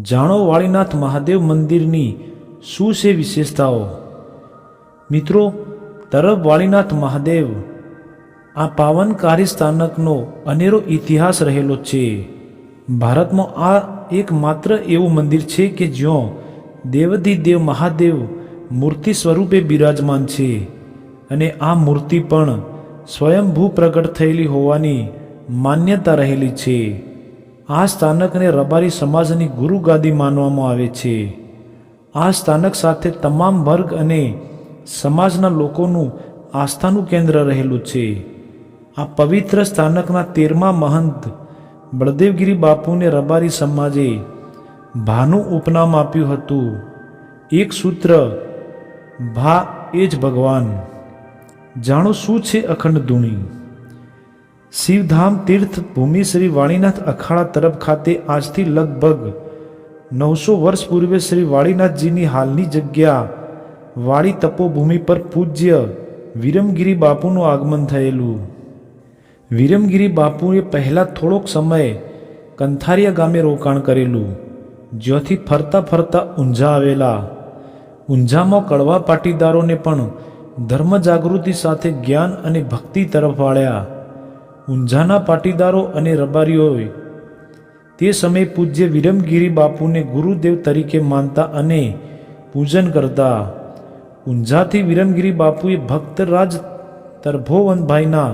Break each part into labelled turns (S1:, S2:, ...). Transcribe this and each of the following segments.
S1: જાણો વાળીનાથ મહાદેવ મંદિરની શું છે વિશેષતાઓ। મિત્રો, તરફ વાળીનાથ મહાદેવ આ પાવનકારી સ્થાનકનો અનેરો ઇતિહાસ રહેલો છે। ભારતમાં આ એકમાત્ર એવું મંદિર છે કે જ્યાં દેવાધિદેવ મહાદેવ મૂર્તિ સ્વરૂપે બિરાજમાન છે અને આ મૂર્તિ પણ સ્વયંભૂ પ્રગટ થયેલી હોવાની માન્યતા રહેલી છે। આ સ્થાનકને રબારી સમાજની ગુરુગાદી માનવામાં આવે છે। આ સ્થાનક સાથે તમામ વર્ગ અને સમાજના લોકોનું આસ્થાનું કેન્દ્ર રહેલું છે। આ પવિત્ર સ્થાનકના 13મા મહંત બળદેવગીરી બાપુને રબારી સમાજે ભાનું ઉપનામ આપ્યું હતું। એક સૂત્ર, ભા એ જ ભગવાન। જાણો શું છે અખંડ ધૂણી। શિવધામ તીર્થ ભૂમિ શ્રી વાળીનાથ અખાડા તરફ ખાતે આજથી લગભગ 900 વર્ષ પૂર્વે શ્રી વાળીનાથજીની હાલની જગ્યા વાળી તપોભૂમિ પર પૂજ્ય વિરમગીરી બાપુનું આગમન થયેલું। વિરમગીરી બાપુએ પહેલાં થોડોક સમય કંથારિયા ગામે રોકાણ કરેલું, જ્યાંથી ફરતા ફરતા ઊંઝા આવેલા। ઊંઝામાં કડવા પાટીદારોને પણ ધર્મ જાગૃતિ સાથે જ્ઞાન અને ભક્તિ તરફ વાળ્યા। ઊંઝાના પાટીદારો અને રબારીઓએ તે સમયે પૂજ્ય વિરમગીરી બાપુને ગુરુદેવ તરીકે માનતા અને પૂજન કરતા। ઊંઝાથી વિરમગીરી બાપુએ ભક્તરાજ તરભોવનભાઈના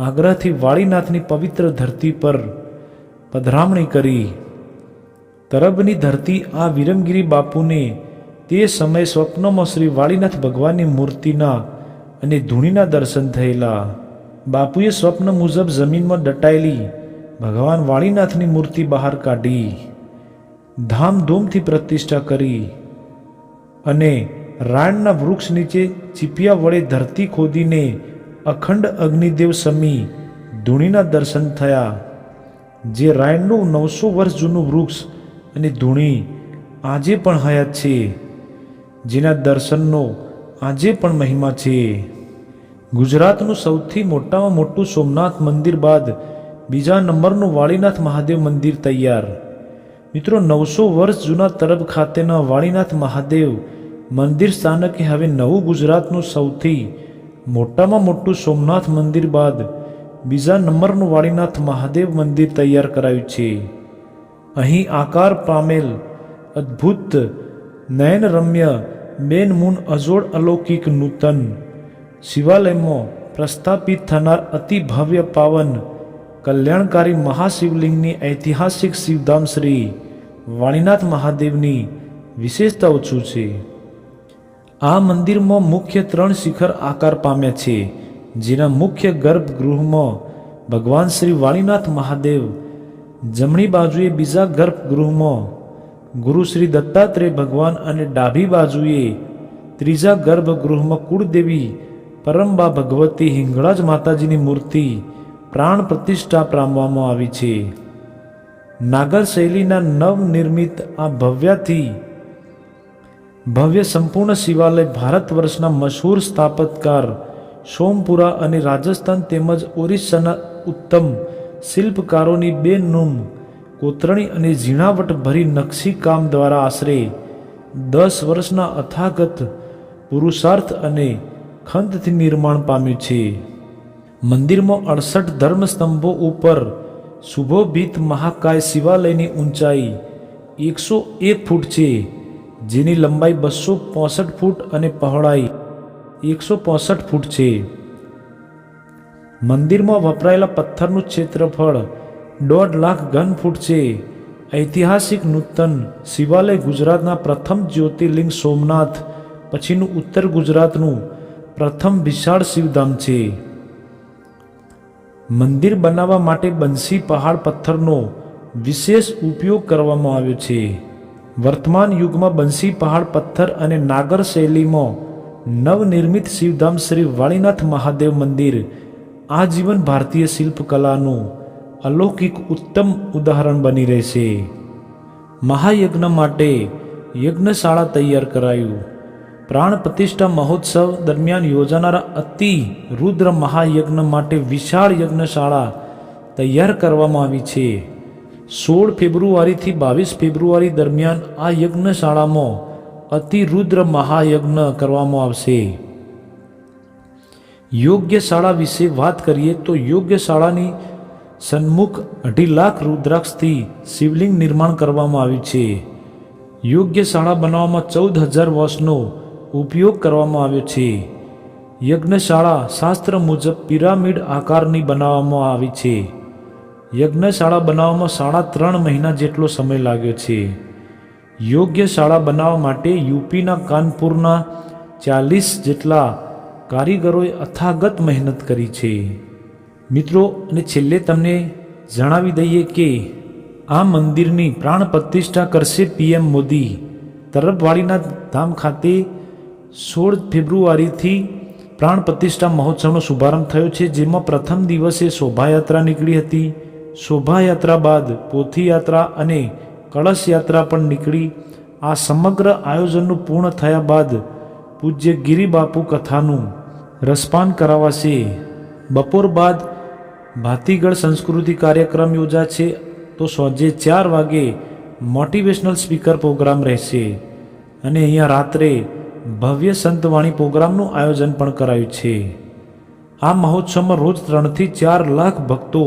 S1: આગ્રહથી વાળીનાથની પવિત્ર ધરતી પર પધરામણી કરી। તરબની ધરતી આ વિરમગીરી બાપુને તે સમયે સ્વપ્નમાં શ્રી વાળીનાથ ભગવાનની મૂર્તિના અને ધૂણીના દર્શન થયેલા। બાપુએ સ્વપ્ન મુજબ જમીનમાં દટાયેલી ભગવાન વાળીનાથની મૂર્તિ બહાર કાઢી, ધામધૂમથી પ્રતિષ્ઠા કરી અને રાયણના વૃક્ષ નીચે ચીપિયા વડે ધરતી ખોદીને અખંડ અગ્નિદેવ સમી ધૂણીના દર્શન થયા। જે રાયણનું 900 વર્ષ જૂનું વૃક્ષ અને ધૂણી આજે પણ હયાત છે, જેના દર્શનનો આજે પણ મહિમા છે। ગુજરાતનું સૌથી મોટામાં મોટું સોમનાથ મંદિર બાદ બીજા નંબરનું વાળીનાથ મહાદેવ મંદિર તૈયાર। મિત્રો, 900 વર્ષ જૂના તરબ ખાતેના વાળીનાથ મહાદેવ મંદિર સ્થાનકે હવે નવું ગુજરાતનું સૌથી મોટામાં મોટું સોમનાથ મંદિર બાદ બીજા નંબરનું વાળીનાથ મહાદેવ મંદિર તૈયાર કરાયું છે। અહીં આકાર પામેલ અદ્ભુત નયનરમ્ય બેનમૂન અજોડ અલૌકિક નૂતન શિવાલયમાં પ્રસ્થાપિત થનાર અતિ ભવ્ય પાવન કલ્યાણકારી મહાશિવલિંગની ઐતિહાસિક શિવધામ શ્રી વાળીનાથ મહાદેવની વિશેષતાઓ શું છે। આ મંદિરમાં મુખ્ય 3 શિખર આકાર પામ્યા છે, જેના મુખ્ય ગર્ભગૃહમાં ભગવાન શ્રી વાળીનાથ મહાદેવ, જમણી બાજુએ બીજા ગર્ભગૃહમાં ગુરુ શ્રી દત્તાત્રેય ભગવાન અને ડાબી બાજુએ ત્રીજા ગર્ભગૃહમાં કુળદેવી પરમબા ભગવતી હિંગળાજ માતાજીની મૂર્તિ પ્રાણ પ્રતિષ્ઠા પામવામાં આવી છે। નાગર શૈલીના નવનિર્મિત આ ભવ્યાથી ભવ્ય સંપૂર્ણ શિવાલય ભારત વર્ષના મશહૂર સ્થાપત્યકાર સોમપુરા અને રાજસ્થાન તેમજ ઓરિસ્સાના ઉત્તમ શિલ્પકારોની બેનૂમ કોતરણી અને ઝીણાવટ ભરી નકશીકામ દ્વારા આશરે 10 વર્ષના અથાગત પુરુષાર્થ અને ખંતથી નિર્માણ પામ્યું છે। મંદિરમાં 68 ધર્મસ્તંભો ઉપર સુશોભિત મહાકાય શિવાલયની ઊંચાઈ 101 ફૂટ છે, જેની લંબાઈ 265 ફૂટ અને પહોળાઈ 165 ફૂટ છે। મંદિરમાં વપરાયેલા પથ્થરનું ક્ષેત્રફળ 1.5 લાખ ઘન ફૂટ છે। ઐતિહાસિક નૂતન શિવાલય ગુજરાતના પ્રથમ જ્યોતિર્લિંગ સોમનાથ પછીનું ઉત્તર ગુજરાતનું પ્રથમ વિશાળ શિવધામ છે। મંદિર બનાવવા માટે બંસી પહાડ પથ્થરનો વિશેષ ઉપયોગ કરવામાં આવ્યો છે। વર્તમાન યુગમાં બંસી પહાડ પથ્થર અને નાગર શૈલીમાં નવનિર્મિત શિવધામ શ્રી વાળીનાથ મહાદેવ મંદિર આજીવન ભારતીય શિલ્પકલાનું અલૌકિક ઉત્તમ ઉદાહરણ બની રહેશે। મહાયજ્ઞ માટે યજ્ઞશાળા તૈયાર કરાયું। પ્રાણ પ્રતિષ્ઠા મહોત્સવ દરમિયાન યોજાનારા અતિ રુદ્ર મહાયજ્ઞ માટે વિશાળ યજ્ઞશાળા તૈયાર કરવામાં આવી છે। 16 ફેબ્રુઆરીથી 22 ફેબ્રુઆરી દરમિયાન આ યજ્ઞશાળામાં અતિરુદ્ર મહાયજ્ઞ કરવામાં આવશે. યોગ્યશાળા વિશે વાત કરીએ તો યોગ્યશાળાની સન્મુખ 2.5 લાખ રુદ્રાક્ષથી શિવલિંગ નિર્માણ કરવામાં આવ્યું છે. યોગ્યશાળા બનાવવામાં 14,000 વર્ષનો ઉપયોગ કરવામાં આવ્યો છે. યજ્ઞશાળા શાસ્ત્ર મુજબ પિરામિડ આકારની બનાવવામાં આવી છે. યજ્ઞશાળા બનાવવામાં 3.5 મહિના જેટલો સમય લાગ્યો છે. યોગ્યશાળા બનાવવા માટે યુપીના કાનપુરના 40 જેટલા કારીગરોએ અથાગત મહેનત કરી છે. મિત્રો, અને છેલ્લે તમને જણાવી દઈએ કે આ મંદિરની પ્રાણ પ્રતિષ્ઠા કરશે PM મોદી. તરબવાળીના ધામ ખાતે 16 ફેબ્રુઆરીથી પ્રાણ પ્રતિષ્ઠા મહોત્સવનો શુભારંભ થયો છે, જેમાં પ્રથમ દિવસે શોભાયાત્રા નીકળી હતી. શોભાયાત્રા બાદ પોથીયાત્રા અને કળશ યાત્રા પણ નીકળી. આ સમગ્ર આયોજનનું પૂર્ણ થયા બાદ પૂજ્ય ગિરિબાપુ કથાનું રસપાન કરાવાશે. બપોર બાદ ભાતીગળ સંસ્કૃતિ કાર્યક્રમ યોજાશે, તો સાંજે 4 વાગે મોટિવેશનલ સ્પીકર પ્રોગ્રામ રહેશે અને અહીંયા રાત્રે ભવ્ય સંતવાણી પ્રોગ્રામનું આયોજન પણ કરાયું છે. આ મહોત્સવમાં રોજ 3 થી 4 લાખ ભક્તો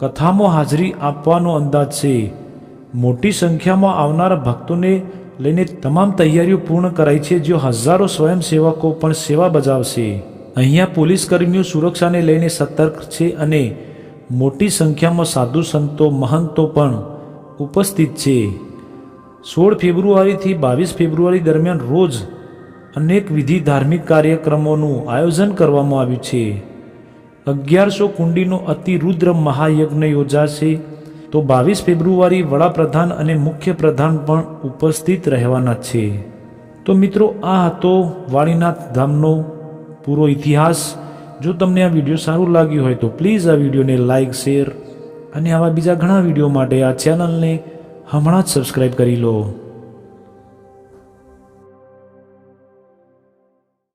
S1: કથામાં હાજરી આપવાનો અંદાજ છે. મોટી સંખ્યામાં આવનારા ભક્તોને લઈને તમામ તૈયારીઓ પૂર્ણ કરાઈ છે, જો હજારો સ્વયંસેવકો પણ સેવા બજાવશે. અહીંયા પોલીસ કર્મીઓ સુરક્ષાને લઈને સતર્ક છે અને મોટી સંખ્યામાં સાધુ સંતો મહંતો પણ ઉપસ્થિત છે. 16 ફેબ્રુઆરીથી 22 ફેબ્રુઆરી દરમિયાન રોજ અનેક વિધિ ધાર્મિક કાર્યક્રમોનું આયોજન કરવામાં આવ્યું છે. 1100 કુંડીનો અતિરુદ્ર મહાયજ્ઞ યોજાશે, તો 22 ફેબ્રુઆરી વડાપ્રધાન અને મુખ્યપ્રધાન પણ ઉપસ્થિત રહેવાના છે. તો મિત્રો, આ હતો વાળીનાથ ધામનો પૂરો ઇતિહાસ. જો તમને આ વિડીયો સારું લાગ્યું હોય તો પ્લીઝ આ વિડીયોને લાઇક, શેર અને આવા બીજા ઘણા વિડીયો માટે આ ચેનલને હમણાં જ સબસ્ક્રાઈબ કરી લો.